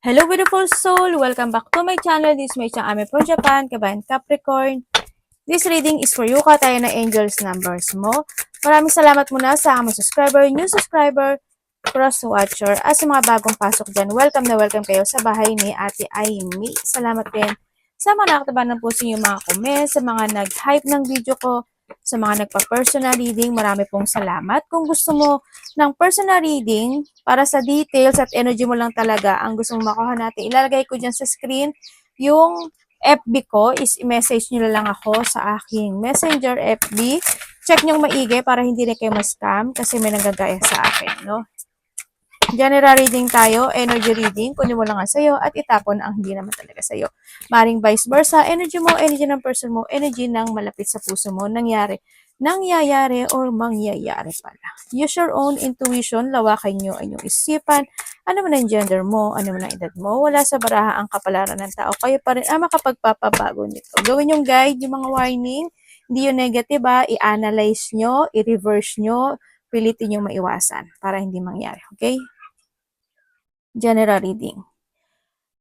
Hello beautiful soul! Welcome back to my channel. This is my channel Ame from Japan, Kabayan Capricorn. This reading is for you, katayo na angels numbers mo. Maraming salamat muna sa mga subscriber, new subscriber, cross watcher, at sa mga bagong pasok dyan. Welcome na welcome kayo sa bahay ni Ate Aimee. Salamat din sa mga nakataba ng puso yung mga comments, sa mga nag-hype ng video ko, sa mga nagpa-personal reading, marami pong salamat. Kung gusto mo ng personal reading, para sa details at energy mo lang talaga ang gusto mong makuha natin, ilalagay ko dyan sa screen yung FB ko, is message nyo lang ako sa aking messenger FB. Check nyo maigi para hindi na kayo ma-scam kasi may nanggagaya sa akin, no? General reading tayo, energy reading, kunin mo lang ang sayo at itapon ang hindi naman talaga sayo. Maring vice versa, energy mo, energy ng person mo, energy ng malapit sa puso mo, nangyayari or mangyayari pala. Use your own intuition, lawakan nyo ang inyong isipan, ano man ang gender mo, ano man ang edad mo, wala sa baraha ang kapalaran ng tao, kayo pa rin ang makapagpapabago nito. Gawin yung guide, yung mga warning, hindi yung negative i-analyze nyo, i-reverse nyo, pilitin nyo maiwasan para hindi mangyari, okay? General reading.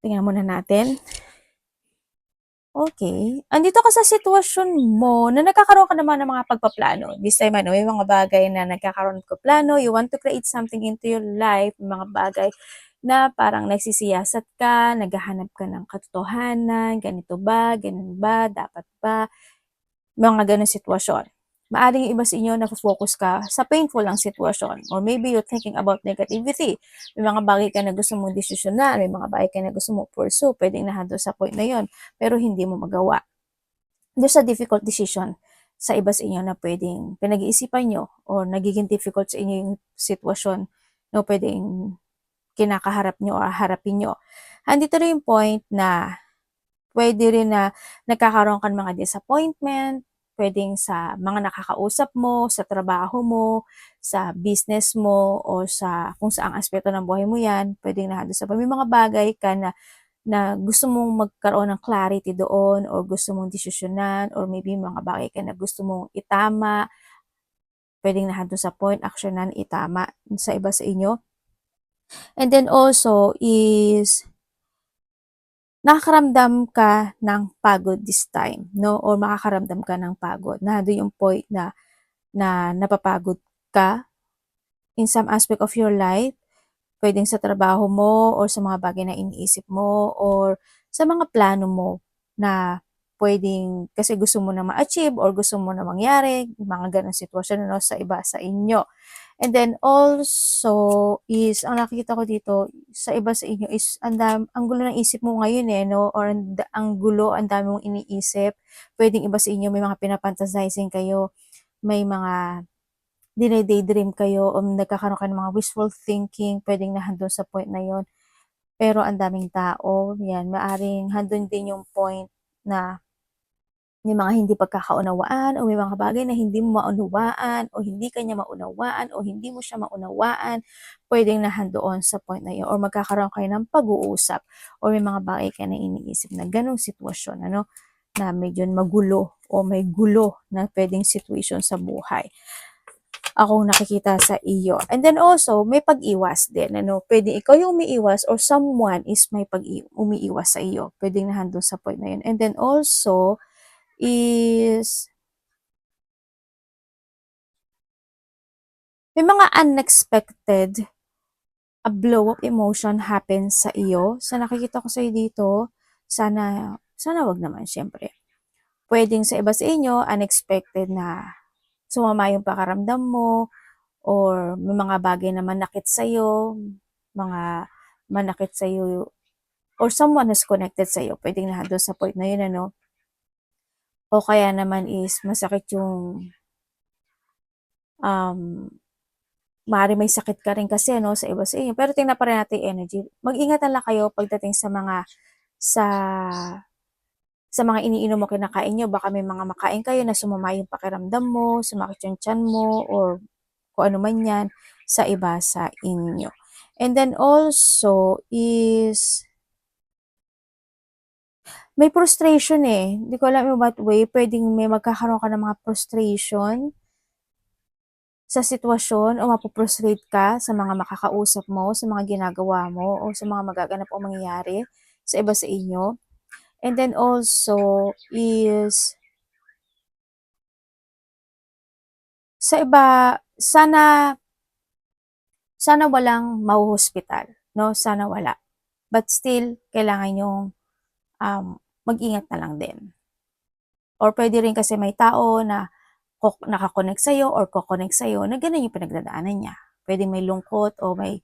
Tingnan muna natin. Okay. Andito ka sa sitwasyon mo na nagkakaroon ka naman ng mga pagpaplano. This time, may mga bagay na nagkakaroon ka plano. You want to create something into your life. Mga bagay na parang nagsisiyasat ka, naghahanap ka ng katotohanan, ganito ba, ganun ba, dapat ba, mga ganun sitwasyon. Maaring iba sa inyo na focus ka sa painful ang sitwasyon. Or maybe you're thinking about negativity. May mga bagay ka na gusto mong desisyonan, may mga bagay ka na gusto mong pursue, pwedeng nahando sa point na yon, pero hindi mo magawa. There's a difficult decision sa iba sa inyo na pwedeng pinag-iisipan nyo or nagiging difficult sa inyo yung sitwasyon na pwedeng kinakaharap nyo o harapin nyo. Andito rin yung point na pwede rin na nagkakaroon ka ng mga disappointment, pwedeng sa mga nakakausap mo, sa trabaho mo, sa business mo, o sa kung saang aspeto ng buhay mo yan, pwedeng nahado sa may mga bagay ka na gusto mong magkaroon ng clarity doon, or gusto mong desisyonan, or maybe mga bagay ka na gusto mong itama, pwedeng nahado sa point, actionan, itama sa iba sa inyo. And then also is nakakaramdam ka ng pagod this time, no? Or makakaramdam ka ng pagod. Doon yung point na napapagod ka in some aspect of your life. Pwedeng sa trabaho mo or sa mga bagay na iniisip mo or sa mga plano mo na pwedeng kasi gusto mo na ma-achieve or gusto mo na mangyari, mga ganong sitwasyon no, sa iba sa inyo. And then also is, ang nakikita ko dito sa iba sa inyo is ang gulo ng isip mo ngayon no? Or ang gulo, ang dami mong iniisip. Pwedeng iba sa inyo may mga pinafantasizing kayo, may mga dine-daydream kayo o nagkakaroon kayo ng mga wishful thinking, pwedeng nahandun sa point na yon. Pero ang daming tao, yan, maaring handun din yung point na may mga hindi pagkakaunawaan o may mga bagay na hindi mo maunawaan o hindi kanya maunawaan o hindi mo siya maunawaan, pwedeng nahandoon sa point na yun or magkakaroon kayo ng pag-uusap o may mga bagay kayo na iniisip na ganong sitwasyon, ano, na medyo magulo o may gulo na pwedeng situation sa buhay akong nakikita sa iyo. And then also, may pag-iwas din. Ano? Pwede ikaw yung umiiwas or someone is may umiiwas sa iyo. Pwedeng nahandun sa point na yun. And then also, is may mga unexpected a blow of emotion happens sa iyo. Sa nakikita ko sa iyo dito, sana wag naman syempre. Pwedeng sa iba sa inyo, unexpected na sumama yung pakaramdam mo, or may mga bagay na manakit sa'yo, mga manakit sa'yo, or someone who's connected sa'yo, pwedeng nandun sa point na yun, ano, o kaya naman is masakit yung, maaari may sakit ka rin kasi, ano, sa iba sa inyo, pero tingnan pa rin natin yung energy. Mag-ingat lang kayo pagdating sa sa mga iniinom mo, kinakain nyo, baka may mga makain kayo na sumama yung pakiramdam mo, sumakit yung tiyan mo, or kung ano man yan, sa iba sa inyo. And then also is, may frustration Hindi ko alam in what way, pwedeng may magkakaroon ka ng mga frustration sa sitwasyon o mapoprostrate ka sa mga makakausap mo, sa mga ginagawa mo, o sa mga magaganap o mangyayari sa iba sa inyo. And then also is sa iba, sana walang mahuhospital, no? Sana wala. But still, kailangan yung mag-ingat na lang din. Or pwede rin kasi may tao na nakakonect sa'yo or kokonect sa'yo na ganun yung pinagdadaanan niya. Pwedeng may lungkot o may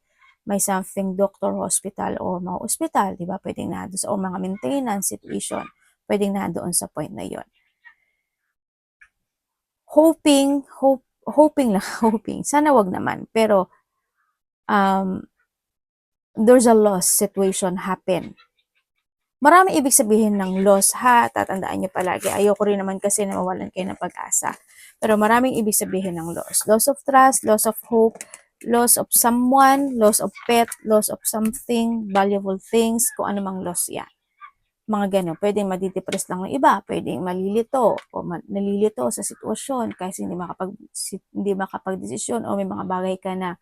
something doctor, hospital o mga ospital, di ba? Pwedeng na doon sa o mga maintenance situation. Pwedeng na doon sa point na yon. Hoping lang, hoping. Sana wag naman. Pero there's a loss situation happen. Marami ibig sabihin ng loss ha, tatandaan niyo palagi. Ayoko rin naman kasi na mawalan kayo ng pag-asa. Pero maraming ibig sabihin ng loss. Loss of trust, loss of hope, loss of someone, loss of pet, loss of something, valuable things, kung ano mang loss yan. Mga ganun. Pwedeng madidepress lang ng iba, pwedeng malilito o nalilito sa sitwasyon kasi hindi makapag-desisyon o may mga bagay ka na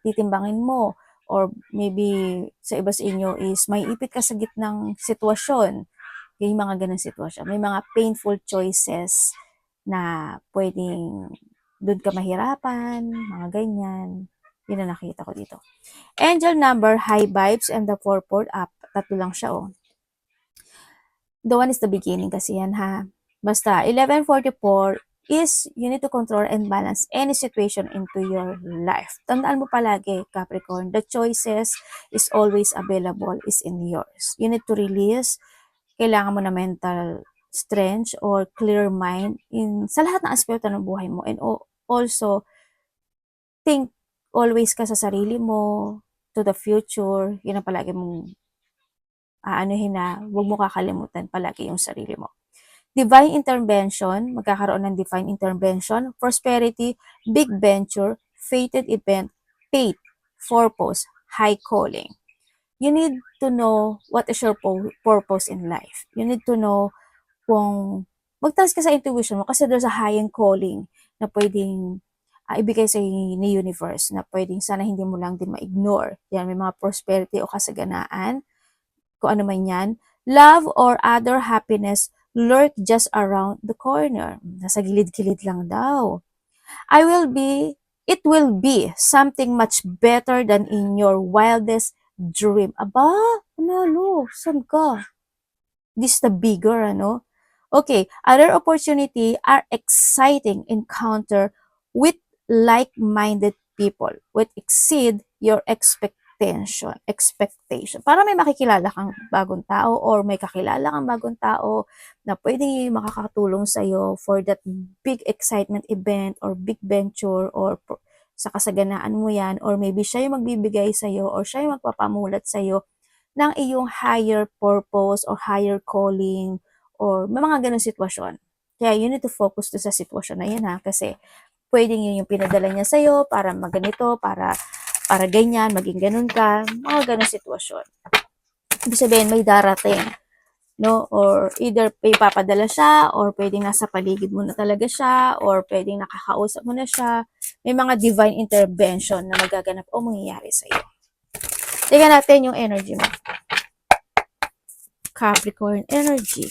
titimbangin mo or maybe sa iba sa inyo is may ipit ka sa gitnang sitwasyon. Yung mga ganang sitwasyon. May mga painful choices na pwedeng doon ka mahirapan, mga ganyan. Yun ang nakita ko dito. Angel number, high vibes, and the purport up. Tatlo lang siya, oh. The one is the beginning kasi yan, ha. Basta, 1144 is you need to control and balance any situation into your life. Tandaan mo palagi, Capricorn, the choices is always available, is in yours. You need to release, kailangan mo na mental strength or clear mind sa lahat ng aspeto ng buhay mo. And also, think always ka sa sarili mo, to the future, yun ang palagi mong aanuhin na, huwag mo kakalimutan palagi yung sarili mo. Divine intervention, magkakaroon ng divine intervention, prosperity, big venture, fated event, faith, purpose, high calling. You need to know what is your purpose in life. You need to know kung mag-trust ka sa intuition mo kasi there's a high calling na pwedeng ibigay sa ni universe na pwedeng sana hindi mo lang din ma-ignore. Yan, may mga prosperity o kasaganaan, kung ano man yan. Love or other happiness lurk just around the corner. Nasa gilid-gilid lang daw. It will be something much better than in your wildest dream. Aba, ano, saan ka? This is the bigger, ano? Okay, other opportunity are exciting encounter with like-minded people would exceed your expectation. Para may makikilala kang bagong tao or may kakilala kang bagong tao na pwedeng makakatulong sa'yo for that big excitement event or big venture or sa kasaganaan mo yan or maybe siya yung magbibigay sa'yo or siya yung magpapamulat sa'yo ng iyong higher purpose or higher calling or may mga ganong sitwasyon. Kaya you need to focus to sa sitwasyon na yan, ha, kasi pwedeng yun yung pinadala niya sa'yo para maganito, para ganyan, maging ganun ka, mga ganong sitwasyon. Ibig sabihin, may darating, no? Or either may papadala siya, or pwedeng nasa paligid mo na talaga siya, or pwedeng nakakausap mo na siya. May mga divine intervention na magaganap o mangyayari sa'yo. Tingnan natin yung energy mo. Capricorn energy.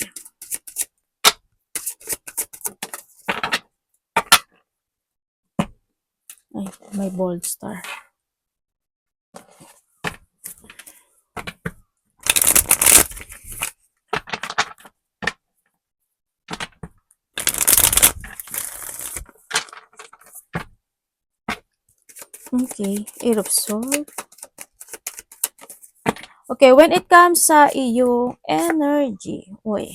Ay, may bold star. Okay, Eight of Swords. Okay, when it comes sa iyong energy, when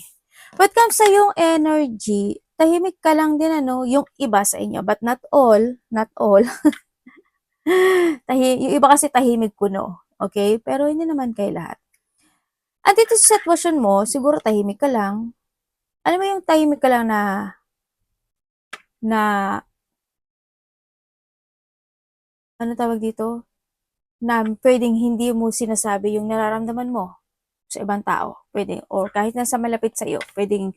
it comes sa iyong energy, tahimik ka lang din, ano, yung iba sa inyo, but not all. Yung iba kasi tahimik kuno, okay? Pero hindi naman kayo lahat. At dito sa sitwasyon mo, siguro tahimik ka lang. Alam mo yung tahimik ka lang na ano tawag dito? Na pwedeng hindi mo sinasabi yung nararamdaman mo sa ibang tao. Pwede. Or kahit nasa malapit sa iyo. Pwedeng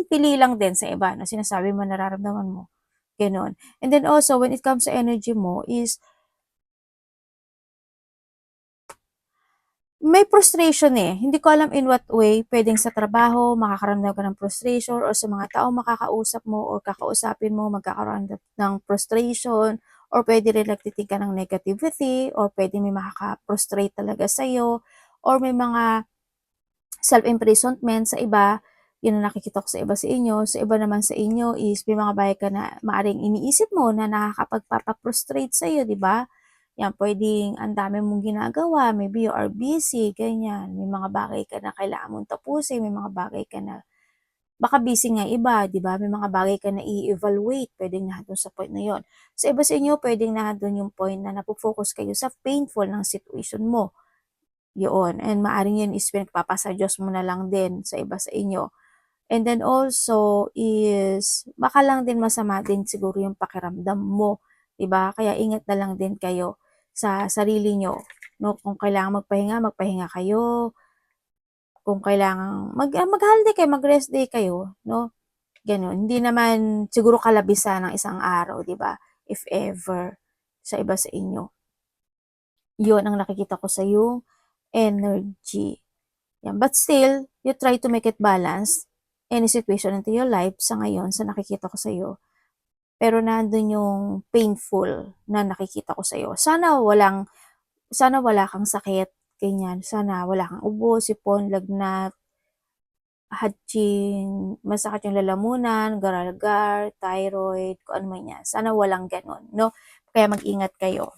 pili lang din sa iba na sinasabi mo nararamdaman mo. Ganon. And then also, when it comes sa energy mo is, may frustration eh. Hindi ko alam in what way, pwedeng sa trabaho, makakaramdam ka ng frustration, or sa mga tao makakausap mo or kakausapin mo, magkakaroon ng frustration, or pwede rin nagtitig ka ng negativity, or pwede may makaka-frustrate talaga sa'yo, or may mga self-imprisonment sa iba, yun ang nakikita ko sa iba sa inyo. Sa iba naman sa inyo is may mga bagay ka na maaring iniisip mo na nakakapagpapa-frustrate sa'yo, di ba? Yan, pwedeng ang dami mong ginagawa, maybe you are busy, ganyan. May mga bagay ka na kailangan mong tapusin, may mga bagay ka na, baka busy nga iba, di ba? May mga bagay ka na i-evaluate, pwedeng nandun sa point na yon. Sa iba sa inyo, pwedeng nandun yung point na napofocus kayo sa painful ng situation mo. Yun. And maaring yun is pinagpapasa Diyos mo na lang din sa iba sa inyo. And then also is, baka lang din masama din siguro yung pakiramdam mo. Diba? Kaya ingat na lang din kayo sa sarili nyo. No? Kung kailangan magpahinga, magpahinga kayo. Kung kailangan mag-holiday kayo, mag-rest day kayo. No? Ganun. Hindi naman siguro kalabisan ng isang araw, diba? If ever, sa iba sa inyo. Yun ang nakikita ko sa yung energy. Yan. But still, you try to make it balance any situation into your life sa ngayon, sa nakikita ko sa iyo. Pero nandun yung painful na nakikita ko sa iyo. Sana wala kang sakit, ganyan. Sana wala kang ubo, sipon, lagnat, hatching, masakit yung lalamunan, garalgar, thyroid, kung ano man yan. Sana walang ganon, no? Kaya mag-ingat kayo.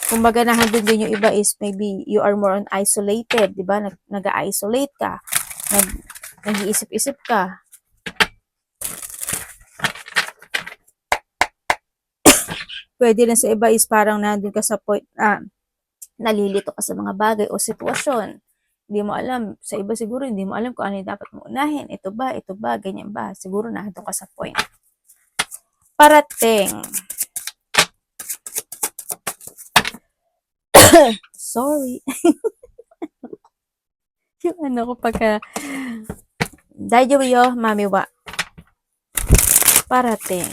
Kumbaga nandun din yung iba is maybe you are more on isolated, di ba? Nag-isolate ka, nag-iisip-isip ka. Pwede rin sa iba is parang nandun ka sa point, nalilito ka sa mga bagay o sitwasyon. Hindi mo alam, sa iba siguro hindi mo alam kung ano yung dapat mo unahin. Ito ba, ganyan ba? Siguro nandun ka sa point. Parating. Sorry. Yung ano ko pagka Daijo mami wa. Parating.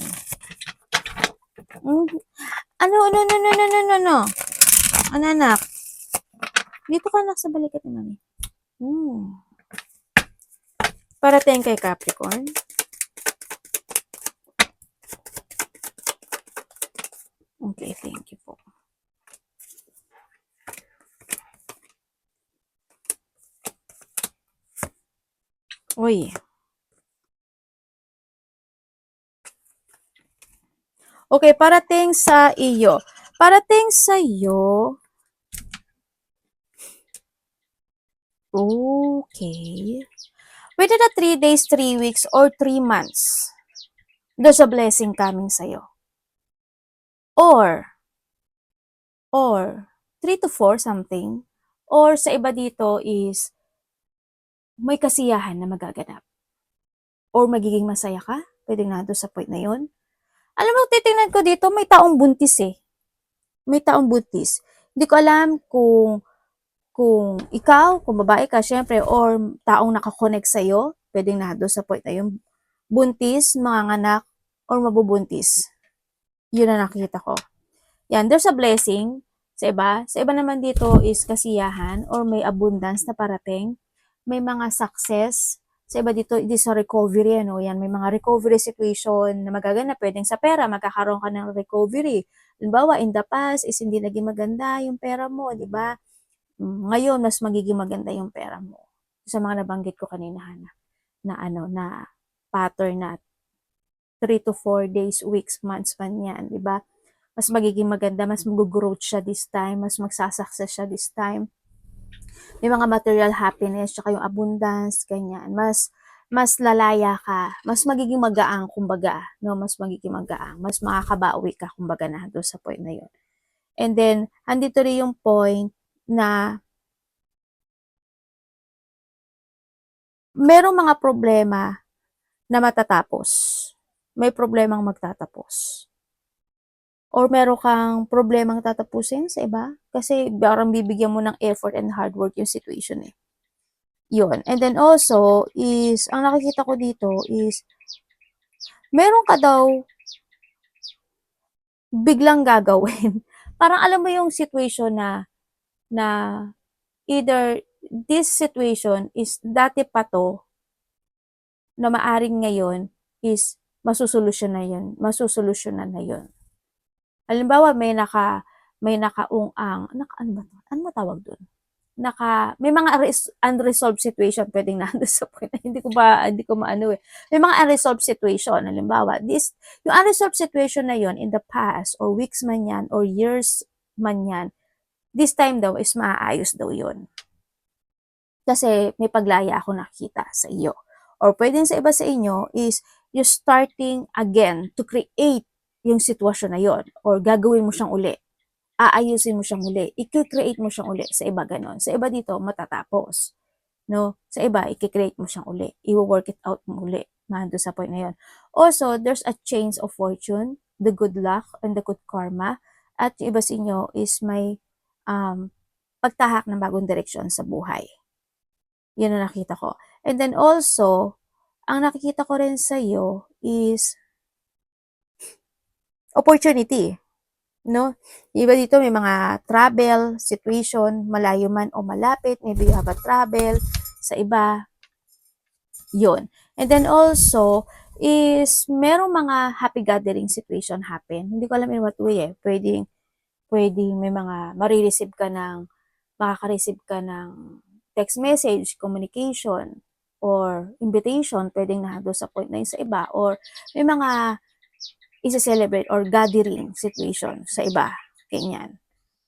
Ano? Ano anak? Dito ka anak sa balikat ni mami. Parating kay Capricorn. Okay, thank you po. Uy. Okay, parating sa iyo. Parating sa iyo. Okay. Within the 3 days, 3 weeks, or 3 months, there's a blessing coming sa iyo. Or 3 to 4 something. Or sa iba dito is may kasiyahan na magaganap. Or magiging masaya ka. Pwedeng nandun sa point na yun. Alam mo, titingnan ko dito, may taong buntis eh. May taong buntis. Hindi ko alam kung ikaw, kung babae ka, syempre, or taong nakakonect sa'yo, pwedeng nandun sa point na yun. Buntis, manganganak, or mabubuntis. Yun ang nakikita ko. Yan, there's a blessing sa iba. Sa iba naman dito is kasiyahan or may abundance na parating. May mga success. Sa iba dito, it is a recovery. Ano? Yan, may mga recovery situation na magaganap. Pwedeng sa pera, magkakaroon ka ng recovery. Halimbawa, in the past is hindi naging maganda yung pera mo, di ba? Ngayon, mas magiging maganda yung pera mo. Sa mga nabanggit ko kanina, na pattern na 3 to 4 days, weeks, months man yan, di ba? Mas magiging maganda, mas mag-growth siya this time, mas magsasuccess siya this time. May mga material happiness, tsaka yung abundance, ganyan. Mas lalaya ka, mas magiging magaang, kumbaga, no? Mas magiging magaang, mas makakabawi ka, kumbaga, na doon sa point na yun. And then, andito rin yung point na merong mga problema na matatapos. May problemang magtatapos. Or meron kang problemang tatapusin sa iba. Kasi parang bibigyan mo ng effort and hard work yung situation eh. Yun. And then also is, ang nakikita ko dito is, meron ka daw biglang gagawin. Parang alam mo yung situation na either this situation is dati pa 'to, na maaring ngayon is masusolusyunan na yun. Halimbawa may nakaung-ang, ano ba 'to, ano ba tawag dun? May mga unresolved situation puwedeng nandun sa point na hindi ko maano, eh. May mga unresolved situation, halimbawa yung unresolved situation na yun in the past or weeks man yan or years man yan, this time daw is maaayos daw yun. Kasi may paglaya ako nakita sa iyo. Or pwedeng sa iba sa inyo is you starting again to create yung sitwasyon na yon or gagawin mo siyang uli. Aayusin mo siyang uli. I-create mo siyang uli. Sa iba ganon. Sa iba dito, matatapos. No? Sa iba, i-create mo siyang uli. I-work it out mo uli. Nandun sa point na yon. Also, there's a change of fortune, the good luck, and the good karma. At yung iba sa inyo is may pagtahak ng bagong direksyon sa buhay. Yun ang nakita ko. And then also, ang nakikita ko rin sa'yo is opportunity. No? Iba dito may mga travel situation, malayo man o malapit, maybe you have a travel sa iba. Yun. And then also, is merong mga happy gathering situation happen. Hindi ko alam in what way eh. Pwedeng may mga makaka-receive ka ng text message, communication, or invitation, pwedeng nandun sa point na yun sa iba, or may mga isa-celebrate or gathering situation sa iba. Ganyan.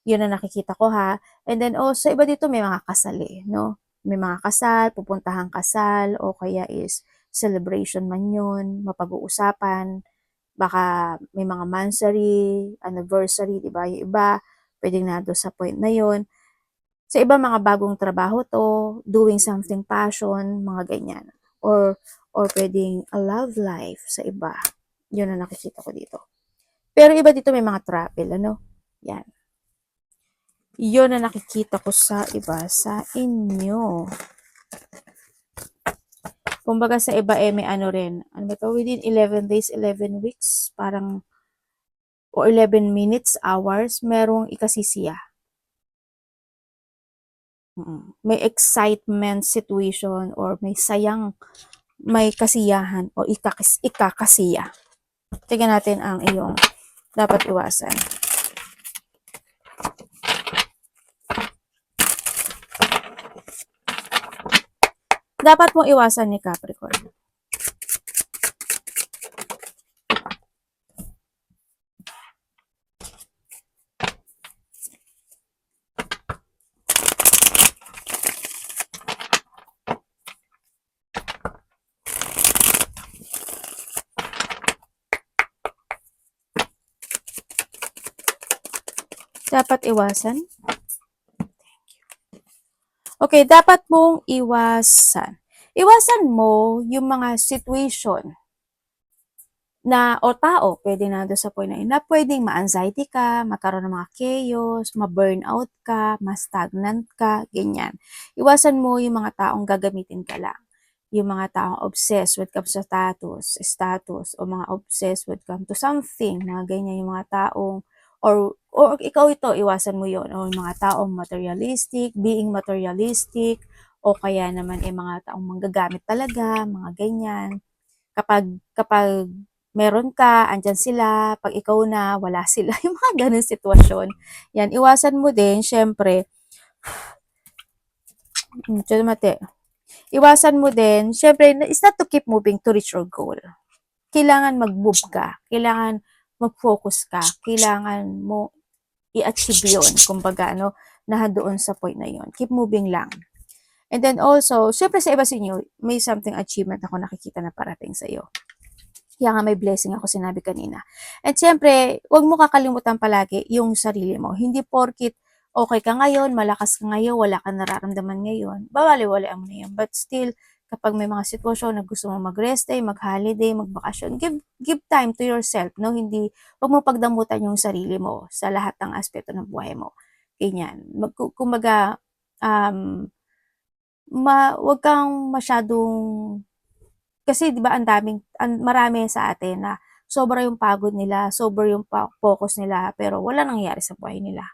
Yun ang nakikita ko ha. And then also, iba dito may mga kasal eh, no? May mga kasal, pupuntahang kasal, o kaya is celebration man yun, mapag-uusapan, baka may mga monthsary, anniversary, di ba? Yung iba, pwedeng nando sa point na yun. Sa iba, mga bagong trabaho to, doing something passion, mga ganyan. Or pwedeng a love life sa iba. Yun ang nakikita ko dito. Pero iba dito may mga travel, ano? Yan. Yun ang nakikita ko sa iba sa inyo. Kumbaga sa iba may ano rin. Ano ba to? Within 11 days, 11 weeks, parang o 11 minutes, hours, merong ikasisiya. May excitement situation or may kasiyahan o ikakasiya. Tignan natin ang iyong dapat iwasan. Dapat mong iwasan ni Capricorn. Dapat iwasan. Okay, dapat mong iwasan. Iwasan mo yung mga situation na o tao, pwede na doon sa point na yun, na pwedeng ma-anxiety ka, magkaroon ng mga chaos, ma-burnout ka, ma-stagnant ka, ganyan. Iwasan mo yung mga taong gagamitin ka lang. Yung mga taong obsessed with comes to status, o mga obsessed with come to something, mga ganyan, yung mga taong or ikaw ito, iwasan mo yon, o yung mga taong being materialistic, o kaya naman mga taong manggagamit talaga, mga ganyan. Kapag meron ka, andyan sila, pag ikaw na, wala sila, yung mga ganun sitwasyon. Yan, iwasan mo din, syempre, iwasan mo din, syempre, it's not to keep moving to reach your goal. Kailangan mag-move ka, kailangan mag-focus ka, kailangan mo i-achieve yun, kumbaga, na doon sa point na yun. Keep moving lang. And then also, syempre sa iba sa inyo, may something achievement ako nakikita na parating sa iyo. Kaya nga may blessing ako sinabi kanina. At syempre, huwag mo kakalimutan palagi yung sarili mo. Hindi porkit okay ka ngayon, malakas ka ngayon, wala ka nararamdaman ngayon, bawali-walian mo na yun. But still, kapag may mga sitwasyon na gusto mo mag-rest day, mag-holiday, mag-bakasyon, give time to yourself, no? Hindi, huwag mo pagdamutan yung sarili mo sa lahat ng aspeto ng buhay mo. Ganyan. Kumbaga, huwag kang masyadong Kasi 'di ba marami sa atin na sobra yung pagod nila, sobra yung focus nila, pero wala nangyayari sa buhay nila,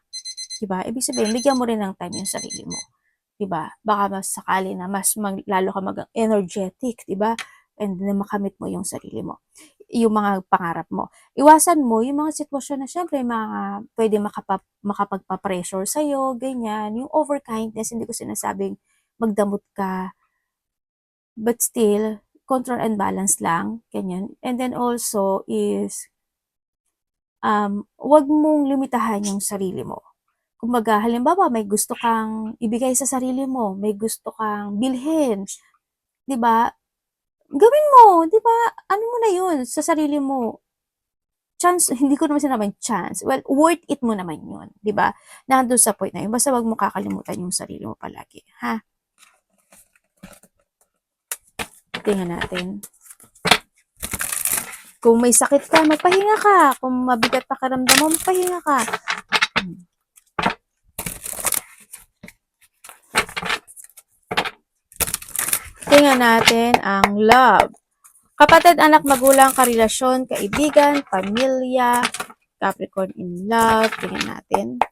'di ba? Ibig sabihin bigyan mo rin ng time yung sarili mo, 'di ba? Baka mas sakali na lalo ka energetic, 'di ba? And then makamit mo yung sarili mo, yung mga pangarap mo. Iwasan mo yung mga sitwasyon na siyempre pwede makapagpa-pressure sa'yo, ganyan. Yung over-kindness, hindi ko sinasabing magdamot ka, but still, control and balance lang, ganyan. And then also is, wag mong limitahan yung sarili mo. Kumbaga, halimbawa, may gusto kang ibigay sa sarili mo, may gusto kang bilhin, 'di ba? Gawin mo, 'di ba? Ano mo na 'yun sa sarili mo. Chance, hindi ko naman sinabing chance. Well, worth it mo naman 'yun, 'di ba? Nandun sa point na 'yun. Basta wag mo kakalimutan yung sarili mo palagi, ha? Tingnan natin. Kung may sakit ka, magpahinga ka. Kung mabigat pakiramdam mo, magpahinga ka. Tingnan natin ang love. Kapatid, anak, magulang, karelasyon, kaibigan, pamilya, Capricorn in love. Tingnan natin.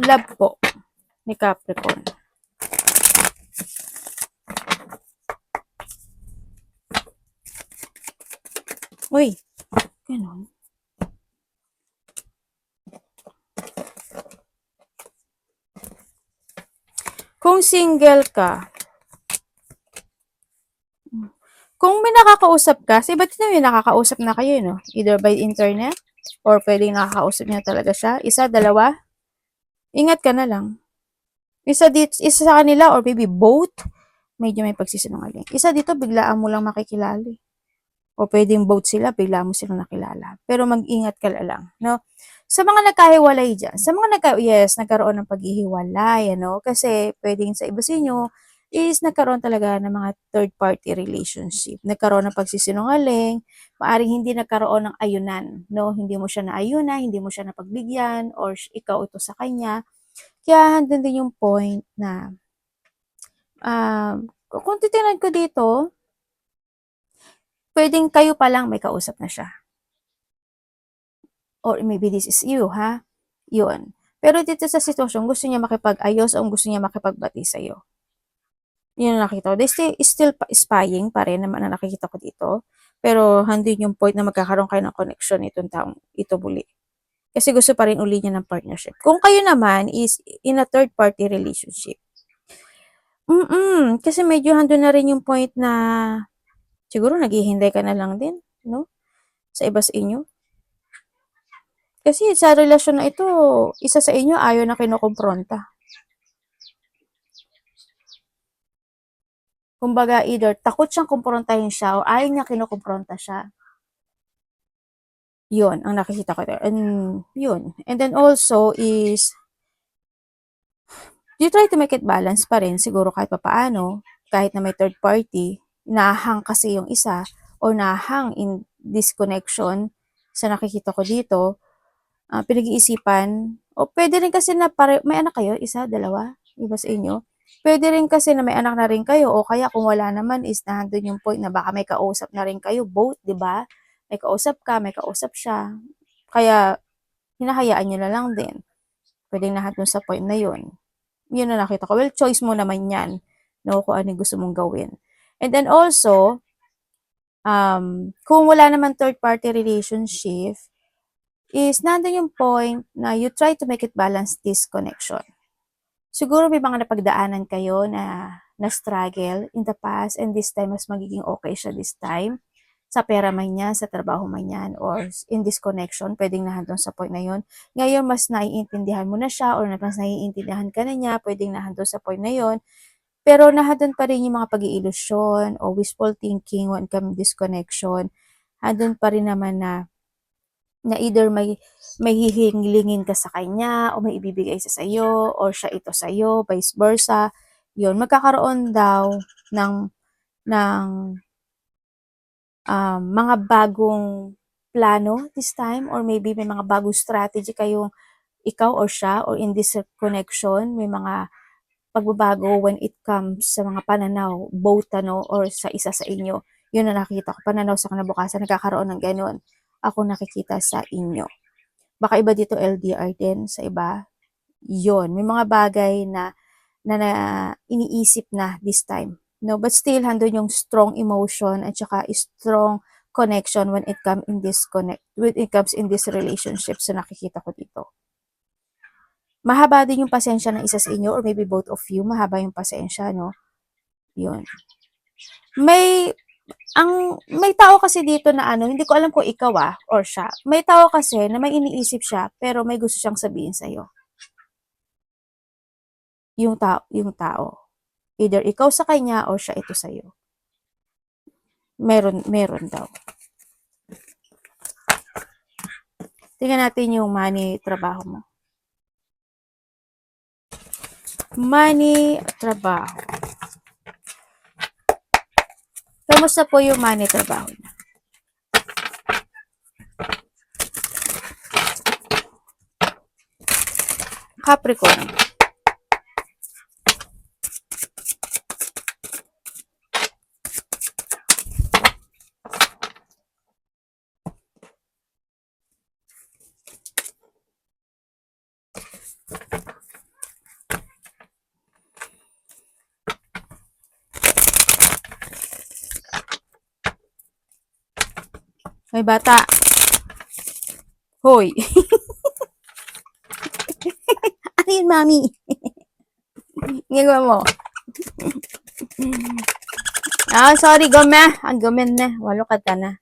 Love po ni Capricorn. Uy, ganun. Kung single ka, kung may nakakausap ka, sa iba't may nakakausap na kayo, no? Either by internet, or pwedeng nakakausap niya talaga siya. Isa, dalawa, ingat ka na lang. Isa sa kanila, or maybe both, medyo may pagsisinungaling. Isa dito, biglaan mo lang makikilala. O pwedeng both sila, bigla mo silang nakilala. Pero mag-ingat ka lang, no? Sa mga nagkahiwalay dyan, nagkaroon ng paghihiwalay, ano? Kasi pwedeng sa iba sa inyo, is nagkaroon talaga ng mga third-party relationship. Nagkaroon ng pagsisinungaling, maaring hindi nagkaroon ng ayunan, no? Hindi mo siya naayunan, hindi mo siya napagbigyan, or ikaw ito sa kanya. Kaya handun din yung point na, kung titingnan ko dito, pwedeng kayo pa lang may kausap na siya. Or maybe this is you, ha? Yun. Pero dito sa sitwasyon, gusto niya makipag-ayos o gusto niya makipagbati sa'yo. Yun ang nakita ko. They still spying pa rin naman na nakikita ko dito. Pero handin yung point na magkakaroon kayo ng connection itong taong ito muli. Kasi gusto pa rin uli niya ng partnership. Kung kayo naman is in a third party relationship. Kasi medyo handun na rin yung point na siguro naghihintay ka na lang din, no? Sa iba sa inyo. Kasi sa relasyon na ito, isa sa inyo ayaw na kinukumpronta. Kumbaga, either takot siyang kumprontahin siya o ayaw niya kinukumpronta siya. Yun, ang nakikita ko there. And yun. And then also is, you try to make it balance pa rin, siguro kahit papaano, kahit na may third party, nahang kasi yung isa, or nahang in disconnection sa nakikita ko dito, pinag-iisipan, o pwede rin kasi na may anak kayo, isa, dalawa, iba sa inyo. Pwede rin kasi na may anak na rin kayo, o kaya kung wala naman is nandun yung point na baka may kausap na rin kayo, both, di ba? May kausap ka, may kausap siya. Kaya, hinahayaan nyo na lang din. Pwedeng nandun sa point na yun. Yun na nakita ko. Well, choice mo naman yan, no, kung ano gusto mong gawin. And then also, kung wala naman third-party relationship, is nandun yung point na you try to make it balance this connection. Siguro may mga napagdaanan kayo na struggle in the past, and this time mas magiging okay siya this time. Sa pera man yan, sa trabaho man yan, or in this connection, pwedeng nahandun sa point na yun. Ngayon, mas naiintindihan mo na siya, or mas naiintindihan ka na niya, pwedeng nahandun sa point na yun. Pero nahandun pa rin yung mga pag-iilusyon o wishful thinking when come disconnection. Handun pa rin naman na either may hihingilingin ka sa kanya o may ibibigay sa sayo or siya ito sa'yo, vice versa. Yun, magkakaroon daw ng mga bagong plano this time, or maybe may mga bagong strategy kayong ikaw or siya, or in this connection, may mga pagbabago when it comes sa mga pananaw, both or sa isa sa inyo. Yun na nakita ko, pananaw sa kinabukasan, nagkakaroon ng ganun. Ako nakikita sa inyo. Baka iba dito LDR din, sa iba. Yun, may mga bagay na iniisip na this time. No, but still handun yung strong emotion at saka strong connection when it comes in this relationship. So nakikita ko dito. Mahaba din yung pasensya ng isa sa inyo, or maybe both of you, mahaba yung pasensya, no? Yun. May tao kasi dito na hindi ko alam kung ikaw or siya. May tao kasi na may iniisip siya, pero may gusto siyang sabihin sa'yo. Yung tao. Either ikaw sa kanya or siya ito sa'yo. Meron daw. Tingnan natin yung money, trabaho mo. Money, trabaho. Kamusta po yung money, trabaho niya? Capricorn. May bata. Hoy. Ano yun, mami? Ngagawa mo. Sorry, Ang gomen na. Walo ka na.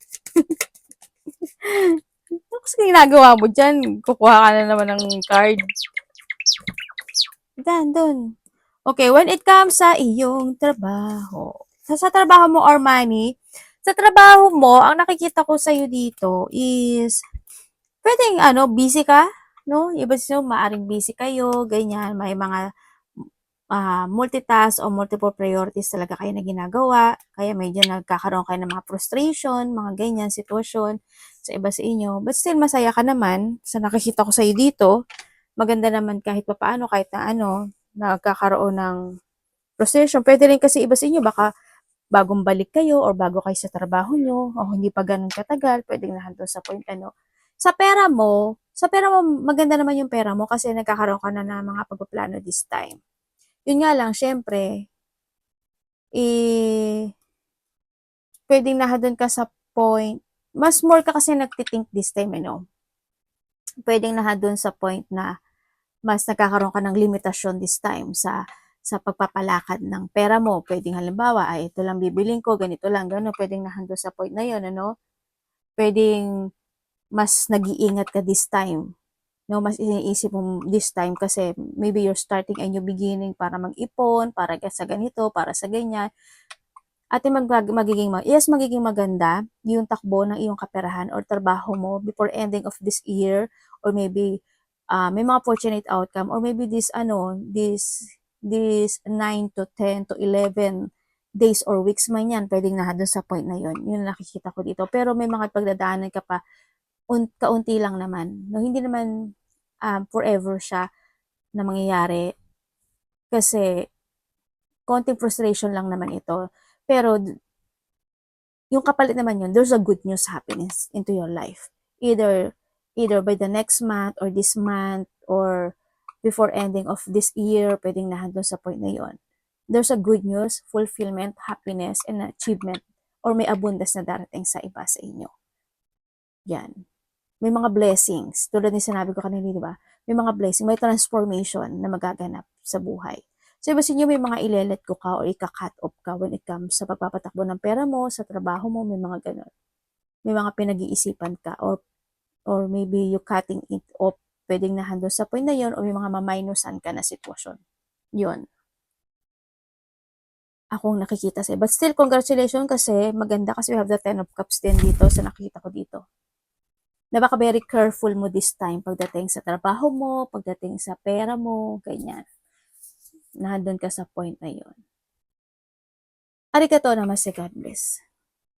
Ano kasi ginagawa mo dyan? Kukuha ka na naman ng card. Doon. Okay, when it comes sa iyong trabaho. Sa trabaho mo or money, sa trabaho mo, ang nakikita ko sa'yo dito is, pwedeng, busy ka, no? Iba siya, maaring busy kayo, ganyan, may mga multitask o multiple priorities talaga kayo na ginagawa, kaya medyo nagkakaroon kayo ng mga frustration, mga ganyan, sitwasyon sa iba sa inyo. But still, masaya ka naman sa nakikita ko sa'yo dito. Maganda naman kahit papaano, kahit na nagkakaroon ng frustration. Pwede rin kasi iba sa inyo, baka bagong balik kayo or bago kayo sa trabaho nyo o hindi pa ganun katagal, pwedeng nahandol sa point sa pera mo, maganda naman yung pera mo kasi nagkakaroon ka na ng mga pagpaplano this time. Yun nga lang, syempre, pwedeng nahandol ka sa point, mas more ka kasi nagtithink this time, pwedeng nahandol sa point na mas nagkakaroon ka ng limitasyon this time sa pagpapalakad ng pera mo. Pwedeng halimbawa, ito lang bibiling ko, ganito lang, gano'n. Pwedeng nahandol sa point na yun, Pwedeng mas nag-iingat ka this time. No, mas iniisip mo this time kasi maybe you're starting a new beginning para mag-ipon, para sa ganito, para sa ganyan. At magiging maganda yung takbo ng iyong kaperahan or trabaho mo before ending of this year, or maybe may mga fortunate outcome, or maybe this 9 to 10 to 11 days or weeks man yan, pwedeng na doon sa point na yun. Yun nakikita ko dito. Pero may mga pagdadaanan ka pa, kaunti lang naman. No, hindi naman forever siya na mangyayari. Kasi konting frustration lang naman ito. Pero yung kapalit naman yun, there's a good news happiness into your life. Either by the next month or this month or before ending of this year, pwedeng nahandun sa point na yon. There's a good news, fulfillment, happiness, and achievement, or may abundance na darating sa iba sa inyo. Yan. May mga blessings. Tulad ni sinabi ko kanina, di ba? May mga blessing, may transformation na magaganap sa buhay. So, iba sa inyo, may mga ilelet ko ka o ika-cut off ka when it comes sa pagpapatakbo ng pera mo, sa trabaho mo, may mga ganun. May mga pinag-iisipan ka or maybe you cutting it off, pwedeng nahandol sa point na yon, o may mga maminusan ka na sitwasyon. Yun. Akong nakikita sa'yo. But still, congratulations kasi maganda kasi we have the 10 of cups din dito sa nakikita ko dito. Na baka very careful mo this time pagdating sa trabaho mo, pagdating sa pera mo, ganyan. Nandun ka sa point na yon. Arigato namaste, God bless.